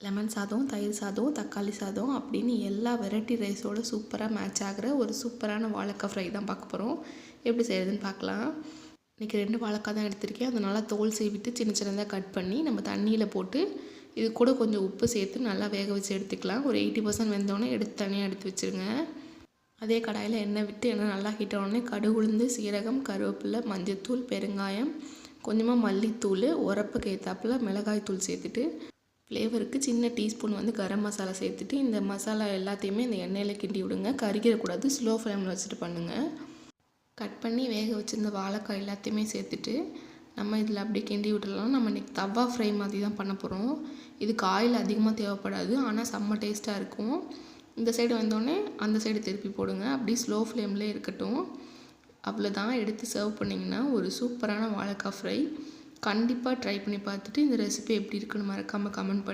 Lemon சாதம், தயிர் சாதம், தக்காளி சாதம் அப்படின்னு எல்லா வெரைட்டி ரைஸோடு சூப்பராக மேட்ச் ஆகிற ஒரு சூப்பரான வாழைக்காய் ஃப்ரை தான் பார்க்க போகிறோம். எப்படி செய்கிறதுன்னு பார்க்கலாம். இன்றைக்கி 2 வாழைக்காய் தான் எடுத்திருக்கேன். அதை நல்லா தோல் சீவிட்டு சின்ன சின்னதாக கட் பண்ணி நம்ம தண்ணியில் போட்டு இது கூட கொஞ்சம் உப்பு சேர்த்து நல்லா வேக வச்சு எடுத்துக்கலாம். ஒரு 80% வெந்தோடனே எடுத்து தனியாக எடுத்து வச்சுருங்க. அதே கடாயில் எண்ணெய் விட்டு எண்ணெய் நல்லா ஹீட் ஆனோடனே கடுகு, உளுந்து, சீரகம், கருவேப்பிலை, மஞ்சத்தூள், பெருங்காயம், கொஞ்சமாக மல்லித்தூள், உரப்புக்கு ஏற்றாப்புல மிளகாய் தூள் சேர்த்துட்டு ஃப்ளேவருக்கு சின்ன டீஸ்பூன் கரம் மசாலா சேர்த்துட்டு இந்த மசாலா எல்லாத்தையுமே இந்த எண்ணெயில் கிண்டி விடுங்க. கருகிடக்கூடாது. ஸ்லோ ஃப்ளேமில் வச்சுட்டு பண்ணுங்கள். கட் பண்ணி வேக வச்சுருந்த வாழைக்காய் எல்லாத்தையுமே சேர்த்துட்டு நம்ம இதில் அப்படியே கிண்டி விட்டுடலாம். நம்ம இன்றைக்கி தவா ஃப்ரை மாதிரி தான் பண்ண போகிறோம். இதுக்கு ஆயில் அதிகமாக தேவைப்படாது, ஆனால் செம்ம டேஸ்ட்டாக இருக்கும். இந்த சைடு வந்தோடனே அந்த சைடு திருப்பி போடுங்க. அப்படி ஸ்லோ ஃப்ளேம்லேயே இருக்கட்டும். அவ்வளோதான். எடுத்து சர்வ் பண்ணிங்கன்னா ஒரு சூப்பரான வாழைக்காய் ஃப்ரை. கண்டிப்பாக ட்ரை பண்ணி பார்த்துட்டு இந்த ரெசிபி எப்படி இருக்குன்னு மறக்காமல் கமெண்ட் பண்ணி